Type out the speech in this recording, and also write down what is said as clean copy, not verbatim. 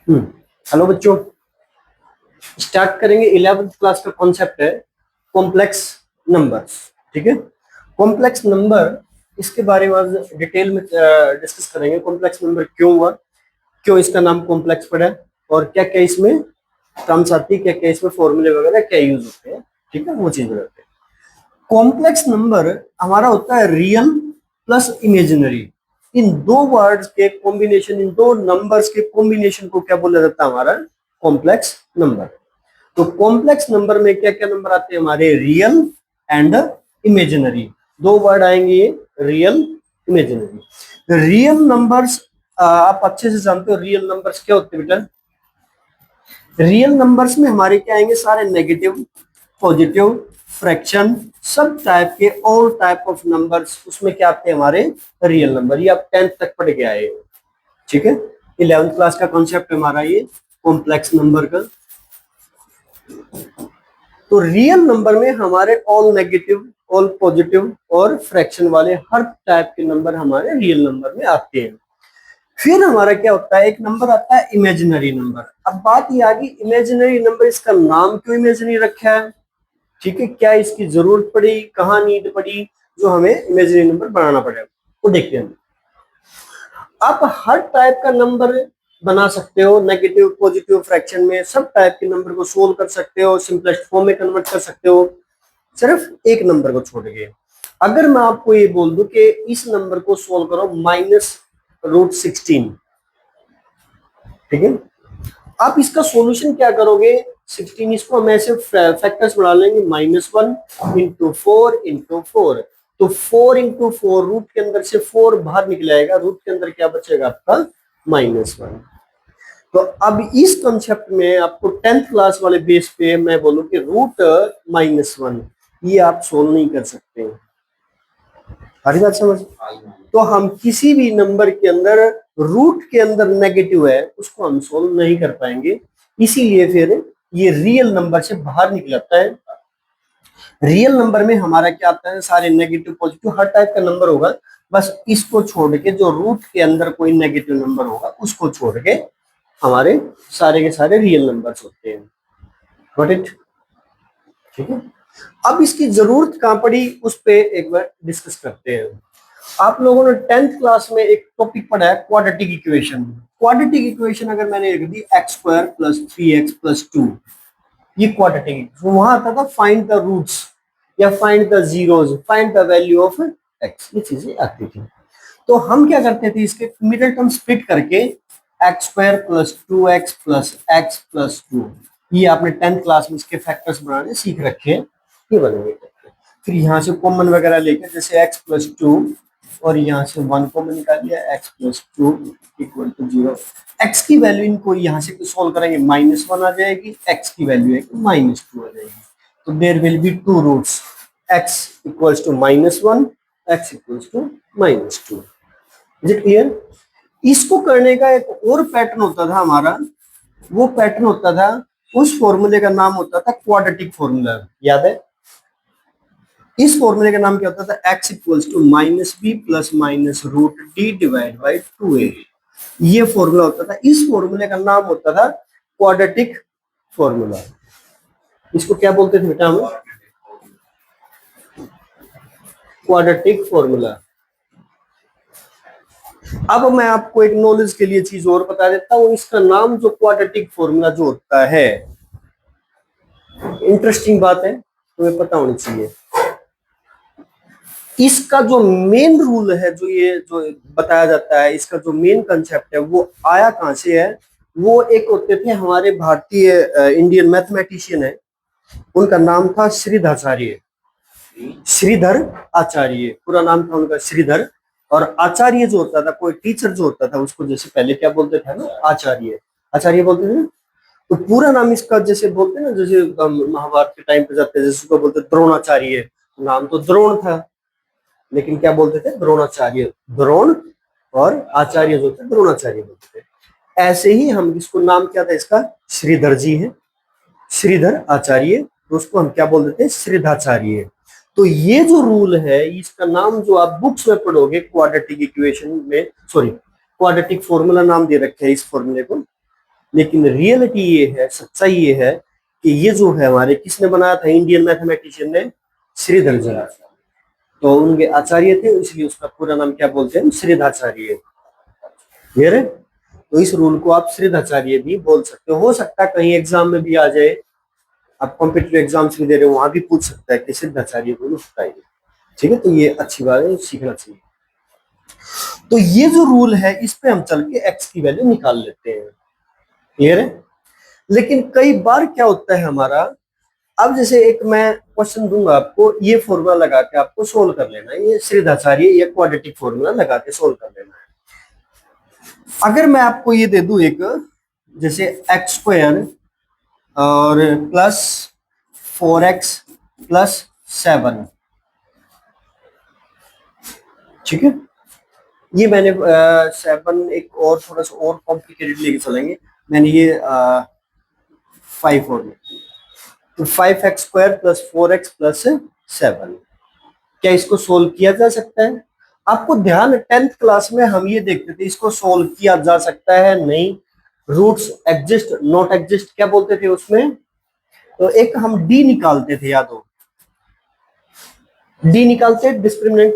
Hello बच्चों, start करेंगे। 11th class का कॉन्सेप्ट है कॉम्प्लेक्स नंबर्स। ठीक है, कॉम्प्लेक्स नंबर, इसके बारे में आज डिटेल में डिस्कस करेंगे। कॉम्प्लेक्स नंबर क्यों हुआ, क्यों इसका नाम कॉम्प्लेक्स पड़ा, और क्या क्या इसमें टर्म्स आती है, क्या क्या इसमें फॉर्मूले वगैरह क्या यूज होते हैं। ठीक है, वो चीज करते हैं। कॉम्प्लेक्स नंबर हमारा होता है रियल प्लस इमेजिनरी। इन दो वर्ड्स के कॉम्बिनेशन, इन दो नंबर्स के कॉम्बिनेशन को क्या बोला जाता है, हमारा कॉम्प्लेक्स नंबर। तो कॉम्प्लेक्स नंबर में क्या क्या नंबर आते हैं हमारे, रियल एंड इमेजिनरी। दो वर्ड आएंगे ये, रियल इमेजिनरी। रियल नंबर्स आप अच्छे से जानते हो, रियल नंबर्स क्या होते हैं बेटा। रियल नंबर्स में हमारे क्या आएंगे, सारे नेगेटिव, पॉजिटिव, फ्रैक्शन, सब टाइप के, ऑल टाइप ऑफ नंबर्स उसमें क्या आते हैं हमारे रियल नंबर। ये आप 10th तक पढ़ के आए हो। ठीक है, 11th क्लास का कॉन्सेप्ट हमारा ये कॉम्प्लेक्स नंबर का। तो रियल नंबर में हमारे ऑल नेगेटिव, ऑल पॉजिटिव और फ्रैक्शन वाले हर टाइप के नंबर हमारे रियल नंबर में आते हैं। फिर हमारा क्या होता है, एक नंबर आता है इमेजिनरी नंबर। अब बात ये आ गई, इमेजिनरी नंबर, इसका नाम क्यों इमेजिनरी रखा है। ठीक है, क्या इसकी जरूरत पड़ी, कहाँ नीड पड़ी जो हमें इमेजिनरी नंबर बनाना पड़ेगा, वो देखते हैं। आप हर टाइप का नंबर बना सकते हो, नेगेटिव, पॉजिटिव, फ्रैक्शन में सब टाइप के नंबर को सोल्व कर सकते हो, सिंपलेस्ट फॉर्म में कन्वर्ट कर सकते हो, सिर्फ एक नंबर को छोड़ के। अगर मैं आपको ये बोल दूं कि इस नंबर को सोल्व करो -√16, ठीक है, आप इसका सॉल्यूशन क्या करोगे, 16, इसको हम ऐसे फैक्टर्स बढ़ा लेंगे, -1 × 4 × 4। तो 4 × 4, रूट के अंदर से 4 बाहर निकल आएगा, रूट के अंदर क्या बचेगा आपका, -1। तो अब इस कंसेप्ट में आपको 10th क्लास वाले बेस पे मैं बोलूं कि रूट -1 ये आप सोल्व नहीं कर सकते। हरी बात समझ। तो हम किसी भी नंबर के अंदर रूट के अंदर नेगेटिव है उसको हम सोल्व नहीं कर पाएंगे, इसीलिए फिर ये रियल नंबर से बाहर निकल आता है। रियल नंबर में हमारा क्या आता है, सारे नेगेटिव, पॉजिटिव, हर टाइप का नंबर होगा, बस इसको छोड़ के जो रूट के अंदर कोई नेगेटिव नंबर होगा उसको छोड़ के हमारे सारे के सारे रियल नंबर्स होते हैं। Got it. ठीक है, अब इसकी जरूरत कहां पड़ी उस पे एक बार डिस्कस करते हैं। आप लोगों ने 10th क्लास में एक टॉपिक पढ़ा है क्वाड्रेटिक इक्वेशन। क्वाड्रेटिक इक्वेशन अगर मैंने लिख दी x² + 3x + 2, ये क्वाड्रेटिक इक्वेशन। वहां आता था फाइंड द रूट्स या find the zeros, find the value of x, ये चीजें आती थी। तो हम क्या करते थे, इसके मिडिल टर्म स्प्लिट करके x² + 2x + x + 2, ये आपने 10th क्लास में इसके फैक्टर्स बनाने सीख रखे हैं, ये बनेंगे। फिर यहाँ से कॉमन वगैरह लेकर, जैसे x + 2 और यहाँ से 1 कॉमन निकाल लिया, x + 2 = 0। x की वैल्यू इनको यहाँ से सोल्व करेंगे, -1 आ जाएगी, x की वैल्यू है -2 आ जाएगी। तो there will be 2 roots, x = -1, x = -2। Is it clear. इसको करने का एक और पैटर्न होता था हमारा, वो पैटर्न होता था, उस फॉर्मूले का नाम होता था क्वाड्रेटिक फॉर्मूला। याद है, इस फॉर्मूले का नाम क्या होता था, x = -b + -√d / 2a। ये फॉर्मूला होता था, इस फॉर्मूले का नाम होता था क्वाड्रेटिक फॉर्मूला। इसको क्या बोलते थे बेटा हम, क्वाड्रेटिक फॉर्मूला। अब मैं आपको एक नॉलेज के लिए चीज और बता देता हूं, इसका नाम जो क्वाड्रेटिक फॉर्मूला जो होता है, इंटरेस्टिंग बात है, तुम्हें पता होनी चाहिए। इसका जो मेन रूल है, जो ये जो बताया जाता है, इसका जो मेन कंसेप्ट है, वो आया कहां से है। वो एक होते थे हमारे भारतीय इंडियन मैथमेटिशियन है, उनका नाम था श्रीधराचार्य, श्रीधर आचार्य, पूरा नाम था उनका श्रीधर। और आचार्य जो होता था, कोई टीचर जो होता था, उसको जैसे पहले क्या बोलते थे ना, आचार्य, आचार्य बोलते थे। तो पूरा नाम इसका जैसे बोलते ना, जैसे महाभारत के टाइम पे जाते हैं, जैसे उसको बोलते द्रोणाचार्य, नाम तो द्रोण था, लेकिन क्या बोलते थे, द्रोणाचार्य। द्रोण और आचार्य जो थे द्रोणाचार्य बोलते थे। ऐसे ही हम इसको नाम क्या था इसका, श्रीधर जी है, श्रीधर आचार्य, तो उसको हम क्या बोलते थे, श्रीधाचार्य। तो ये जो रूल है, इसका नाम जो आप बुक्स में पढ़ोगे क्वाड्रेटिक इक्वेशन में, सॉरी क्वाड्रेटिक फॉर्मूला नाम दे रखे है इस फॉर्मूले को, लेकिन रियलिटी ये है, सच्चाई ये है कि ये जो है हमारे किसने बनाया था, इंडियन मैथमेटिशियन ने, श्रीधर। तो उनके आचार्य थे, इसलिए उसका पूरा नाम क्या बोलते हैं, श्रीधाचार्य। क्लियर है? तो इस रूल को आप श्रीधाचार्य भी बोल सकते हो सकता है कहीं एग्जाम में भी आ जाए, आप कॉम्पिटिटिव एग्जाम्स भी दे रहे हो वहां भी पूछ सकता है कि श्रीधाचार्य को बताइए। ठीक है, तो ये अच्छी बात है, सीखना चाहिए। तो ये जो रूल है इस पे हम चल के एक्स की वैल्यू निकाल लेते हैं। क्लियर है? लेकिन कई बार क्या होता है हमारा, अब जैसे एक मैं क्वेश्चन दूंगा आपको, ये फॉर्मूला लगा के आपको सोल्व कर लेना है, ये श्रीधाचार्य या क्वाड्रेटिक फॉर्मूला लगा के सोल्व कर लेना है। अगर मैं आपको ये दे दूं एक, जैसे एक्स स्क्वायर और प्लस 4x प्लस 7, ठीक है, ये मैंने 7 एक और थोड़ा सा और कॉम्प्लिकेटेड लेके चलेंगे, मैंने ये 5 और तो 5x square plus 4x plus 7, क्या इसको सोल्व किया जा सकता है? आपको ध्यान, 10th क्लास में हम ये देखते थे इसको सोल्व किया जा सकता है नहीं, रूट्स एग्जिस्ट नॉट एग्जिस्ट क्या बोलते थे उसमें, तो एक हम डी निकालते थे, याद हो डी निकालते डिस्क्रिमिनेंट